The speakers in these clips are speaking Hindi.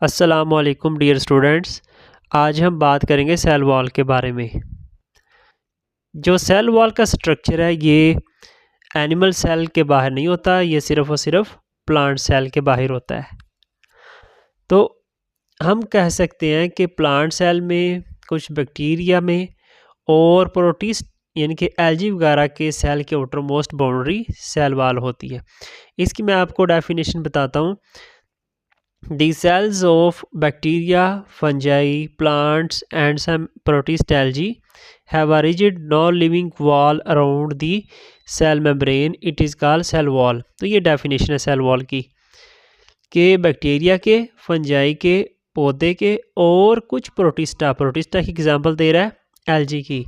अस्सलामुअलैकुम डियर स्टूडेंट्स। आज हम बात करेंगे सेल वॉल के बारे में। जो सेल वॉल का स्ट्रक्चर है ये एनिमल सेल के बाहर नहीं होता, ये सिर्फ़ और सिर्फ प्लांट सेल के बाहर होता है। तो हम कह सकते हैं कि प्लांट सेल में, कुछ बैक्टीरिया में और प्रोटिस्ट यानी कि एल्गी वगैरह के सेल के outermost boundary cell wall होती है। इसकी मैं आपको डेफिनेशन बताता हूँ। The cells of bacteria, fungi, plants and some protist algae have a rigid non-living wall around the cell membrane. It is called cell wall. तो ये डेफिनेशन है सेल वॉल की कि बैक्टीरिया के, फंजाई के, पौधे के और कुछ प्रोटिस्टा की एग्जांपल दे रहा है एल्गी की,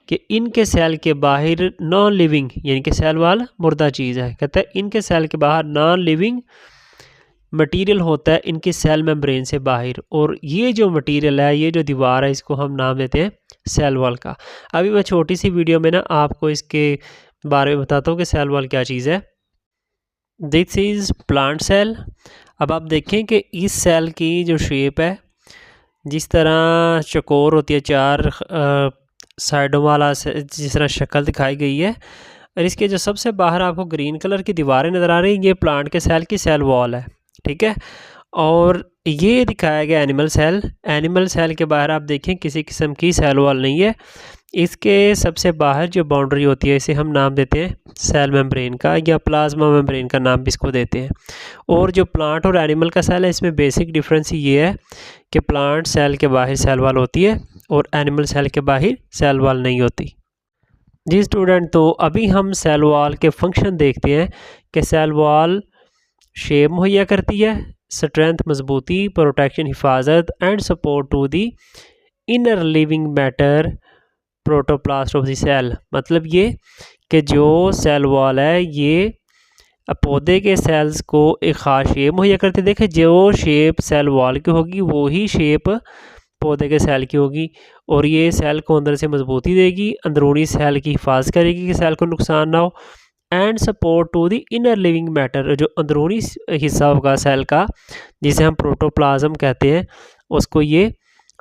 कि इनके सेल के बाहर नॉन लिविंग यानी कि सेल वॉल मुर्दा चीज़ है। कहता है इनके सेल के बाहर नॉन लिविंग मटेरियल होता है इनकी सेल मेम्ब्रेन से बाहर, और ये जो मटेरियल है, ये जो दीवार है, इसको हम नाम देते हैं सेल वॉल का। अभी मैं छोटी सी वीडियो में ना आपको इसके बारे में बताता हूँ कि सेल वॉल क्या चीज़ है। This is plant cell. अब आप देखें कि इस सेल की जो शेप है, जिस तरह चकोर होती है, चार साइडों वाला जिस तरह शक्ल दिखाई गई है, और इसके जो सबसे बाहर आपको ग्रीन कलर की दीवारें नज़र आ रही हैं, ये प्लांट के सेल की सेल वॉल है। ठीक है, और ये दिखाया गया एनिमल सेल। एनिमल सेल के बाहर आप देखें किसी किस्म की सेल वॉल नहीं है। इसके सबसे बाहर जो बाउंड्री होती है, इसे हम नाम देते हैं सेल मेम्ब्रेन का, या प्लाज्मा मेम्ब्रेन का नाम भी इसको देते हैं। और जो प्लांट और एनिमल का सेल है, इसमें बेसिक डिफरेंस ये है कि प्लांट सेल के बाहर सेल वॉल होती है और एनिमल सेल के बाहर सेल वॉल नहीं होती। जी स्टूडेंट, तो अभी हम सेल वॉल के फंक्शन देखते हैं कि सेल वॉल शेप मुहैया करती है, स्ट्रेंथ मजबूती, प्रोटेक्शन हिफाजत and support to the inner living matter protoplast of the cell. मतलब ये कि जो सेल वॉल है ये पौधे के सेल्स को एक ख़ास शेप मुहैया करती है। देखें, जो शेप सेल वॉल की होगी वही शेप पौधे के सेल की होगी, और ये सेल को अंदर से मजबूती देगी, अंदरूनी सेल की हिफाजत करेगी कि सेल को नुकसान ना हो, and support to the inner living matter, जो अंदरूनी हिस्सा होगा सेल का, जिसे हम प्रोटोप्लाज्म कहते हैं, उसको ये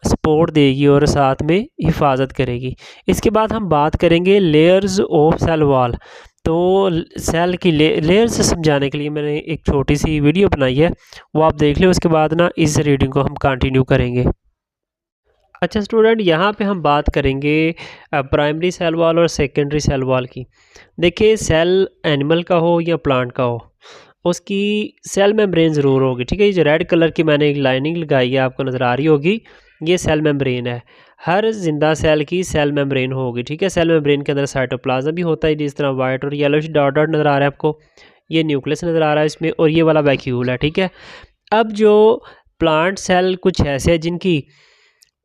सपोर्ट देगी और साथ में हिफाजत करेगी। इसके बाद हम बात करेंगे लेयर्स ऑफ सेल वॉल। तो सेल की लेयर्स समझाने के लिए मैंने एक छोटी सी वीडियो बनाई है, वो आप देख लें। उसके बाद ना इस रीडिंग को हम कंटिन्यू करेंगे। अच्छा स्टूडेंट, यहाँ पे हम बात करेंगे प्राइमरी सेल वॉल और सेकेंडरी सेल वॉल की। देखिए, सेल एनिमल का हो या प्लांट का हो, उसकी सेल मेम्ब्रेन ज़रूर होगी। ठीक है, ये जो रेड कलर की मैंने एक लाइनिंग लगाई है, आपको नज़र आ रही होगी, ये सेल मेम्ब्रेन है। हर जिंदा सेल की सेल मेम्ब्रेन होगी। ठीक है, सेल मेम्ब्रेन के अंदर साइटोप्लाज्म भी होता है, जिस तरह वाइट और येलोइश डॉट डॉट नज़र आ रहा है आपको, ये न्यूक्लियस नज़र आ रहा है इसमें, और ये वाला वैक्यूल है। ठीक है, अब जो प्लांट सेल कुछ ऐसे हैं जिनकी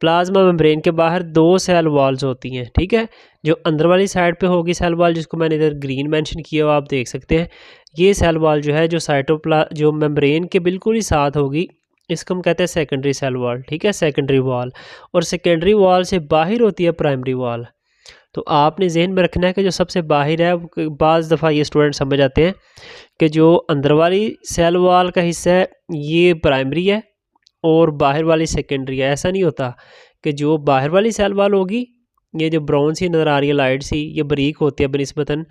प्लाज्मा मेम्ब्रेन के बाहर दो सेल वॉल्स होती हैं। ठीक है, जो अंदर वाली साइड पे होगी सेल वॉल, जिसको मैंने इधर ग्रीन मेंशन किया हो, आप देख सकते हैं। ये सेल वॉल जो है, जो मेम्ब्रेन के बिल्कुल ही साथ होगी, इसको हम कहते हैं सेकेंडरी सेल वॉल। ठीक है, सेकेंडरी वॉल। और सेकेंडरी वॉल से बाहर होती है प्राइमरी वॉल। तो आपने जहन में रखना है कि जो सबसे बाहर है, बाज़ दफ़ा ये स्टूडेंट समझ आते हैं कि जो अंदर वाली सेल वॉल का हिस्सा है ये प्राइमरी है और बाहर वाली सेकेंडरी है। ऐसा नहीं होता कि जो बाहर वाली सेल वॉल होगी, ये जो ब्राउन सी नज़र आ रही है, लाइट सी, ये बारीक होती है बनिस्बतन,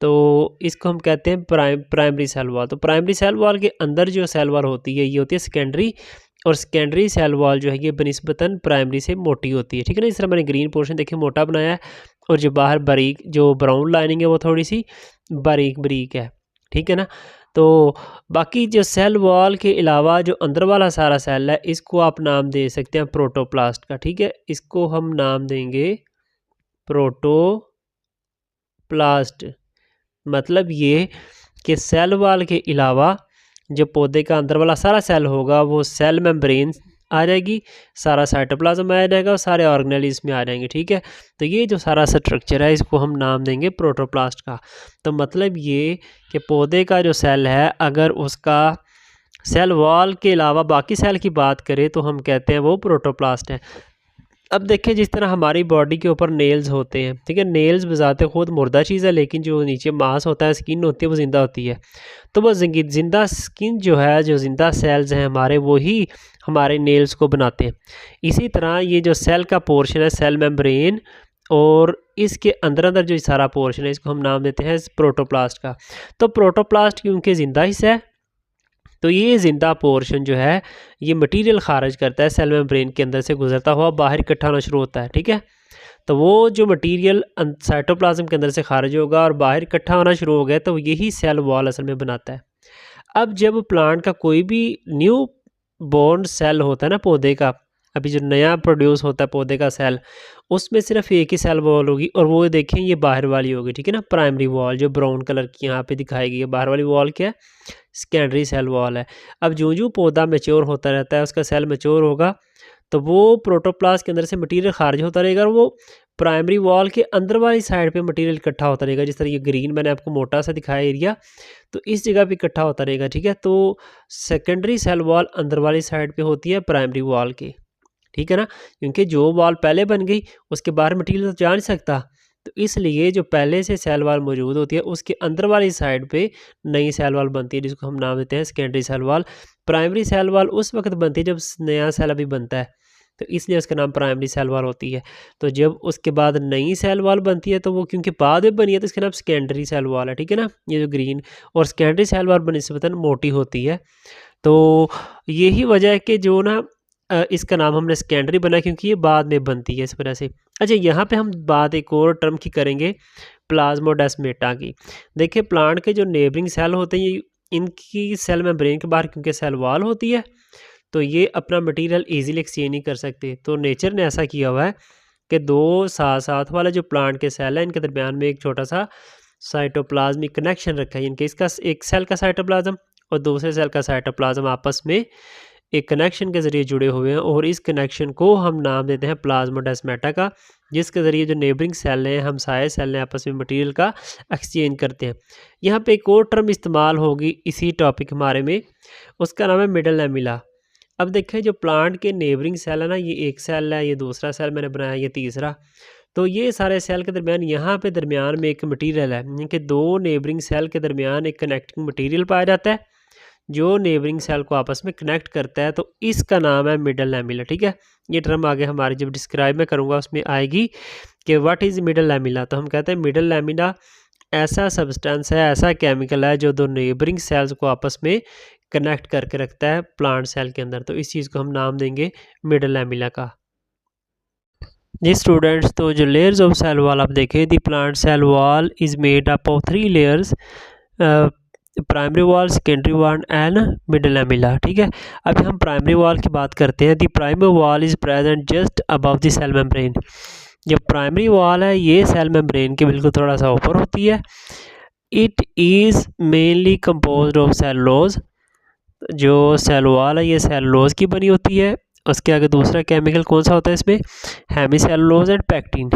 तो इसको हम कहते हैं प्राइमरी सेल वॉल। तो प्राइमरी सेल वॉल के अंदर जो सेल वॉल होती है, ये होती है सेकेंडरी, और सेकेंडरी सेल वॉल जो है ये बनिस्बतन प्राइमरी से मोटी होती है। ठीक है ना, इस तरह मैंने ग्रीन पोर्शन देखिए मोटा बनाया है, और जो बाहर बारीक, जो ब्राउन लाइनिंग है, वो थोड़ी सी बारीक बारीक है। ठीक है ना, तो बाकी जो सेल वॉल के अलावा जो अंदर वाला सारा सेल है, इसको आप नाम दे सकते हैं प्रोटोप्लास्ट का। ठीक है, इसको हम नाम देंगे प्रोटोप्लास्ट। मतलब ये कि सेल वॉल के अलावा जो पौधे का अंदर वाला सारा सेल होगा, वो सेल मेम्ब्रेन आ जाएगी, सारा साइटोप्लाज्म आ जाएगा और सारे ऑर्गेनेल इसमें आ जाएंगे। ठीक है, तो ये जो सारा स्ट्रक्चर है, इसको हम नाम देंगे प्रोटोप्लास्ट का। तो मतलब ये कि पौधे का जो सेल है, अगर उसका सेल वॉल के अलावा बाकी सेल की बात करें तो हम कहते हैं वो प्रोटोप्लास्ट है। अब देखिए जिस तरह हमारी बॉडी के ऊपर नेल्स होते हैं, ठीक है, नेल्स बजाते खुद मुर्दा चीज़ है, लेकिन जो नीचे मांस होता है, स्किन होती है, वो ज़िंदा होती है। तो वो ज़िंदा स्किन जो है, जो ज़िंदा सेल्स हैं हमारे, वही हमारे नेल्स को बनाते हैं। इसी तरह ये जो सेल का पोर्शन है, सेल मेम्ब्रेन, और इसके अंदर अंदर जो सारा पोर्शन है, इसको हम नाम देते हैं प्रोटोप्लास्ट का। तो प्रोटोप्लास्ट क्योंकि ज़िंदा हिस्सा है, तो ये ज़िंदा पोर्शन जो है ये मटेरियल खारिज करता है, सेल मेम्ब्रेन के अंदर से गुजरता हुआ बाहर इकट्ठा होना शुरू होता है, ठीक है। तो वो जो मटेरियल साइटोप्लाज्म के अंदर से खारिज होगा और बाहर इकट्ठा होना शुरू हो गया, तो यही सेल वॉल असल में बनाता है। अब जब प्लांट का कोई भी न्यू बॉर्न सेल होता है ना पौधे का, अभी जो नया प्रोड्यूस होता है पौधे का सेल, उसमें सिर्फ एक ही सेल वॉल होगी, और वो देखें ये बाहर वाली होगी, ठीक है ना, प्राइमरी वॉल जो ब्राउन कलर की यहाँ पे दिखाई गई है। बाहर वाली वॉल क्या है? सेकेंडरी सेल वॉल है। अब जो पौधा मैच्योर होता रहता है, उसका सेल मैच्योर होगा, तो वो प्रोटोप्लास्ट के अंदर से मटेरियल खारिज होता रहेगा, और वो प्राइमरी वॉल के अंदर वाली साइड पे मटेरियल इकट्ठा होता रहेगा। जिस तरह ये ग्रीन मैंने आपको मोटा सा दिखाया एरिया, तो इस जगह पे इकट्ठा होता रहेगा, ठीक है। तो सेकेंडरी सेल वॉल अंदर वाली साइड पे होती है प्राइमरी वॉल के, ठीक है ना, क्योंकि जो वॉल पहले बन गई उसके बाहर मटेरियल तो जा नहीं सकता, तो इसलिए जो पहले से सेल वॉल मौजूद होती है उसके अंदर वाली साइड पे नई सेल वॉल बनती है, जिसको हम नाम देते हैं secondary cell wall. Primary cell wall उस वक्त बनती है जब नया सेल अभी बनता है, तो इसलिए उसका नाम प्राइमरी सेल वॉल होती है। तो जब उसके बाद नई सेल वॉल बनती है, तो वो क्योंकि बाद में बनी है, तो इसका नाम सेकेंडरी सेल वॉल है, ठीक है ना। ये जो ग्रीन और सेकेंडरी सेल वॉल बनिस्बतन मोटी होती है, तो यही वजह है कि जो ना इसका नाम हमने सेकेंडरी बना, क्योंकि ये बाद में बनती है इस वजह से। अच्छा, यहाँ पे हम बात एक और टर्म की करेंगे, प्लाज्मोडेस्माटा की। देखिए प्लांट के जो नेबरिंग सेल होते हैं, ये इनकी सेल मेम्ब्रेन के बाहर क्योंकि सेल वॉल होती है, तो ये अपना मटेरियल इजीली एक्सचेंज नहीं कर सकते। तो नेचर ने ऐसा किया हुआ है कि दो साथ साथ वाले जो प्लांट के सेल हैं, इनके दरमियान में एक छोटा सा साइटोप्लाज्मिक कनेक्शन रखा है, इनके इसका एक सेल का साइटोप्लाज्म और दूसरे सेल का साइटोप्लाज्म आपस में एक कनेक्शन के ज़रिए जुड़े हुए हैं, और इस कनेक्शन को हम नाम देते हैं प्लाज्मोडेस्माटा का, जिसके ज़रिए जो नेबरिंग सेल हैं, हमसाये सेल हैं, आपस में मटेरियल का एक्सचेंज करते हैं। यहाँ पे एक और टर्म इस्तेमाल होगी इसी टॉपिक हमारे में, उसका नाम है मिडल लैमिला। अब देखें जो प्लांट के नेबरिंग सेल है ना, ये एक सेल है, ये दूसरा सेल मैंने बनाया, ये तीसरा, तो ये सारे सेल के दरमियान यहाँ पे दरमियान में एक मटेरियल है, यानी कि दो नेबरिंग सेल के दरमियान एक कनेक्टिंग मटेरियल पाया जाता है जो नेबरिंग सेल को आपस में कनेक्ट करता है, तो इसका नाम है मिडल लैमिला, ठीक है। ये टर्म आगे हमारी जब डिस्क्राइब में करूँगा उसमें आएगी कि व्हाट इज़ मिडल लैमिला। तो हम कहते हैं मिडल लैमिला ऐसा सब्सटेंस है, ऐसा केमिकल है जो दो नेबरिंग सेल्स को आपस में कनेक्ट करके रखता है प्लांट सेल के अंदर, तो इस चीज़ को हम नाम देंगे मिडल लैमिला का। जी स्टूडेंट्स, तो जो लेयर्स ऑफ सेल वॉल आप देखें, the plant cell wall is made up of 3 layers, primary wall, secondary wall and middle lamella, ठीक है। अभी हम प्राइमरी वॉल की बात करते हैं। The primary wall is present just above the cell membrane. जो प्राइमरी वॉल है ये सेल मेम्ब्रेन के बिल्कुल थोड़ा सा ऊपर होती है। It is mainly composed of cellulose. जो सेल वॉल है ये सेलुलोज की बनी होती है। उसके आगे दूसरा केमिकल कौन सा होता है इसमें? Hemicellulose and pectin.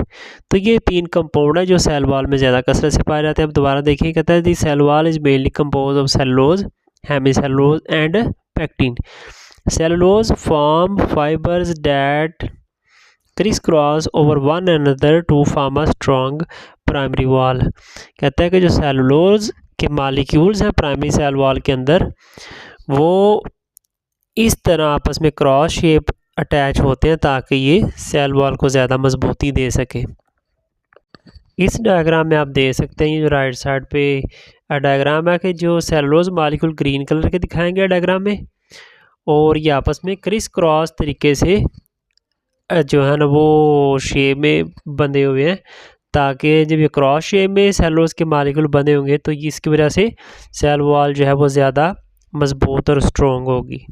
तो ये 3 कंपाउंड है जो सेल वॉल में ज़्यादा कसरत से पाए जाते हैं। अब दोबारा देखिए, कहता है the cell wall is mainly compose of cellulose, hemicellulose and pectin. Cellulose form fibres that cris cross over one another to form a strong primary wall. कहता है कि जो सेलुलोज के मालिक्यूल्स हैं प्राइमरी सेल वॉल के अंदर, वो इस तरह आपस में क्रॉस शेप अटैच होते हैं ताकि ये सेल वॉल को ज़्यादा मजबूती दे सके। इस डायग्राम में आप देख सकते हैं, ये जो राइट साइड पे डायग्राम है कि जो सेलुलोज मॉलिक्यूल ग्रीन कलर के दिखाएंगे डायग्राम में, और ये आपस में क्रिस क्रॉस तरीके से जो है ना वो शेप में बंधे हुए हैं, ताकि जब ये क्रॉस शेप में सेलुलोज के मॉलिक्यूल बंधे होंगे तो इसकी वजह से सेल वॉल जो है वो ज़्यादा मजबूत और स्ट्रॉन्ग होगी।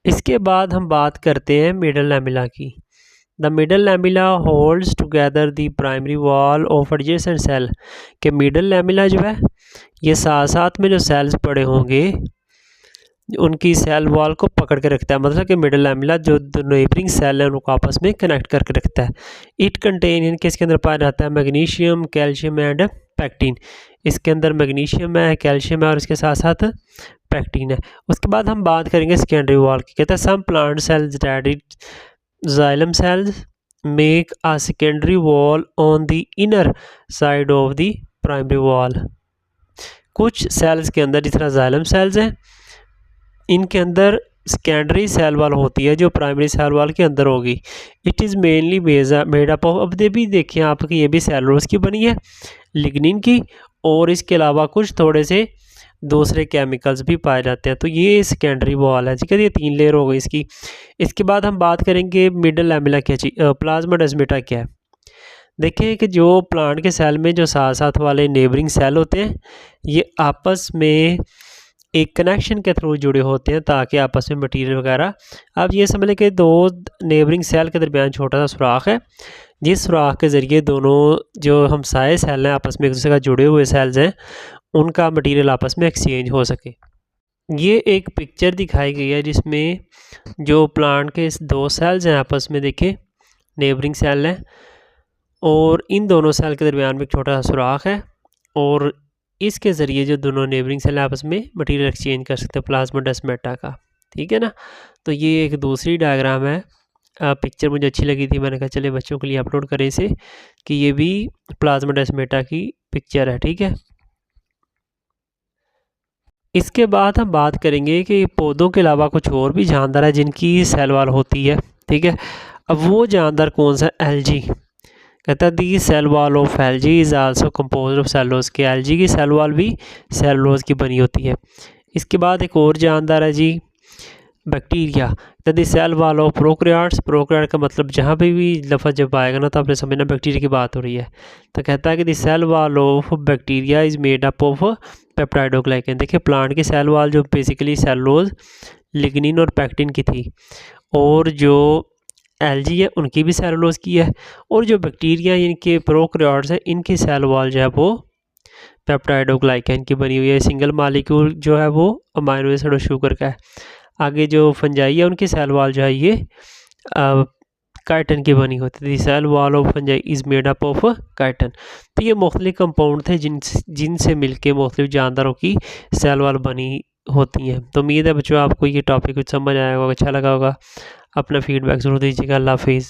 इसके बाद हम बात करते हैं मिडल लैमिला की। The middle lamella holds together the primary wall of adjacent cell. के मिडल लैमिला जो है ये साथ साथ में जो सेल्स पड़े होंगे उनकी सेल वॉल को पकड़ के रखता है। मतलब कि मिडल लैमिला जो नेबरिंग सेल है उनको आपस में कनेक्ट करके रखता है। इट कंटेन, इनके इसके अंदर पाया जाता है मैग्नीशियम, कैल्शियम एंड पैक्टिन। इसके अंदर मैग्नीशियम है, कैल्शियम है और इसके साथ साथ पैक्टिन है। उसके बाद हम बात करेंगे सेकेंडरी वॉल की। कहता है some plant cells that it xylem cells make a secondary wall on the inner side of the primary wall। कुछ सेल्स के अंदर, जिस तरह xylem cells हैं, इनके अंदर सेकेंडरी सेल वाल होती है जो प्राइमरी सेल वाल के अंदर होगी। It is mainly made up of, अब ये भी देखें आप कि ये भी सेलुलोज की बनी है, लिग्निन की, और इसके अलावा कुछ थोड़े से दूसरे केमिकल्स भी पाए जाते हैं। तो ये सेकेंडरी वॉल है, ठीक है। ये 3 लेयर हो गई इसकी। इसके बाद हम बात करेंगे मिडल लैमेला क्या चीज, प्लाज्माडेस्माटा क्या है। देखिए कि जो प्लांट के सेल में जो साथ साथ वाले नेबरिंग सेल होते हैं, ये आपस में एक कनेक्शन के थ्रू जुड़े होते हैं ताकि आपस में मटेरियल वगैरह, आप ये समझ लें कि 2 नेबरिंग सेल के दरमियान छोटा सा सुराख है, जिस सुराख के ज़रिए दोनों जो हमसाये सेल हैं आपस में एक दूसरे का जुड़े हुए सेल्स हैं, उनका मटेरियल आपस में एक्सचेंज हो सके। ये एक पिक्चर दिखाई गई है जिसमें जो प्लांट के 2 सेल्स हैं आपस में, देखें नेबरिंग सेल हैं, और इन दोनों सेल के दरमियान में एक छोटा सा सुराख है, और इसके ज़रिए जो दोनों नेबरिंग सेल आपस में मटेरियल एक्सचेंज कर सकते हैं प्लाज्माडेस्माटा का, ठीक है ना। तो ये एक दूसरी डायग्राम है, पिक्चर मुझे अच्छी लगी थी, मैंने कहा चले बच्चों के लिए अपलोड करें इसे, कि ये भी प्लाज्माडेस्माटा की पिक्चर है, ठीक है। इसके बाद हम बात करेंगे कि पौधों के अलावा कुछ और भी जानदार है जिनकी सेल वाल होती है, ठीक है। अब वो जानदार कौन सा, एल्गी। कहता है the cell wall of algae is also compose of cellulose, के एल्गी की सेल वाल भी सेलुलोज की बनी होती है। इसके बाद एक और जानदार है जी, bacteria. The cell wall of prokaryotes, prokaryote का मतलब जहाँ पे भी लफ्ज़ जब आएगा ना तो आपने समझना बैक्टीरिया की बात हो रही है। तो कहता है कि the cell wall of bacteria is made up of peptidoglycan. देखिए प्लांट की सेल वाल जो बेसिकली सेलुलोज, लिग्निन और पैक्टिन की थी, और जो एल्गी है उनकी भी सेलुलोज की है, और जो बैक्टीरिया इनके प्रोकैरियोट्स हैं इनकी सेल वाल जो है वो पेप्टाइडोग्लाइकन की बनी हुई है। सिंगल मालिक्यूल जो है वो अमाइनो एसिड और शुगर का है। आगे जो फंजाई है उनकी सेल वाल जो है ये काइटन की बनी होती थी। Cell wall of fungi is made up of chitin. तो ये मुख्तलिफ कंपाउंड थे जिनसे मिलके मुख्तलिफ जानदारों की सेल वाल बनी होती हैं। तो उम्मीद है बच्चों आपको ये टॉपिक कुछ समझ आया होगा, अच्छा लगा होगा। अपना फीडबैक ज़रूर दीजिएगा। अल्लाह हाफिज़।